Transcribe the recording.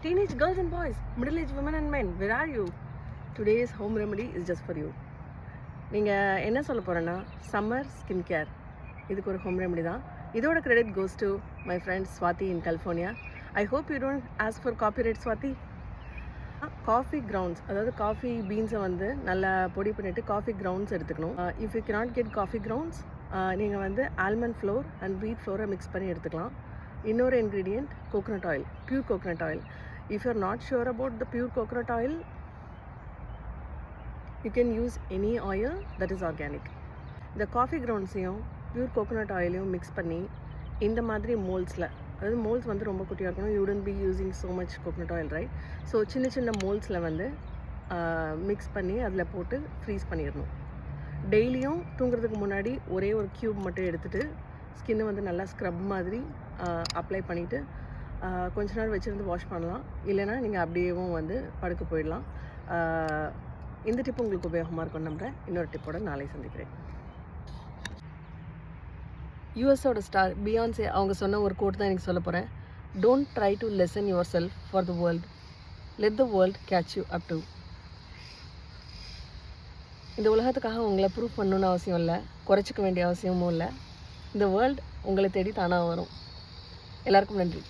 Teenage girls and boys, middle-aged women and men, where are you? Today's home remedy is just for you. நீங்கள் என்ன சொல்ல போகிறேன்னா summer skin care இதுக்கு ஒரு home remedy தான். இதோட credit goes to my friend Swathi in California. I hope you don't ask for copyright Swathi. Coffee grounds, அதாவது coffee பீன்ஸை வந்து நல்லா பொடி பண்ணிவிட்டு காஃபி கிரவுண்ட்ஸ் எடுத்துக்கணும். If you cannot get coffee grounds, நீங்கள் வந்து ஆல்மண்ட் ஃப்ளோர் அண்ட் வீட் ஃப்ளோரை மிக்ஸ் பண்ணி எடுத்துக்கலாம். இன்னொரு ingredient coconut oil, pure coconut oil. If you are not sure about the pure coconut oil, you can use any oil that is organic. இந்த coffee கிரவுண்ட்ஸையும் pure coconut ஆயிலையும் mix பண்ணி இந்த மாதிரி மோல்ட்ஸில், அதாவது moulds வந்து ரொம்ப குட்டியாக இருக்கணும். You don't be using so much coconut oil, right? So சின்ன சின்ன மோல்ட்ஸில் வந்து மிக்ஸ் பண்ணி அதில் போட்டு ஃப்ரீஸ் பண்ணிடணும். டெய்லியும் தூங்குறதுக்கு முன்னாடி ஒரே ஒரு க்யூப் மட்டும் எடுத்துகிட்டு ஸ்கின்னை வந்து நல்லா ஸ்க்ரப் மாதிரி அப்ளை பண்ணிவிட்டு கொஞ்ச நேரம் வச்சுருந்து வாஷ் பண்ணலாம். இல்லைனா நீங்கள் அப்படியேவும் வந்து படுக்க போயிடலாம். இந்த டிப் உங்களுக்கு உபயோகமாக இருக்கும்னு நம்புகிறேன். இன்னொரு டிப்போட நாளை சந்திக்கிறேன். யூஎஸோட ஸ்டார் பியான்சே அவங்க சொன்ன ஒரு கோட் தான் எனக்கு சொல்ல போகிறேன். Don't try to lesson your self for the world, let the world catch you up to. இந்த உலகத்துக்காக உங்களை ப்ரூவ் பண்ணணுன்னு அவசியம் இல்லை, குறைச்சிக்க வேண்டிய அவசியமும் இல்லை. இந்த வேர்ல்டு உங்களை தேடி தானாக வரும். எல்லாருக்கும் நன்றி.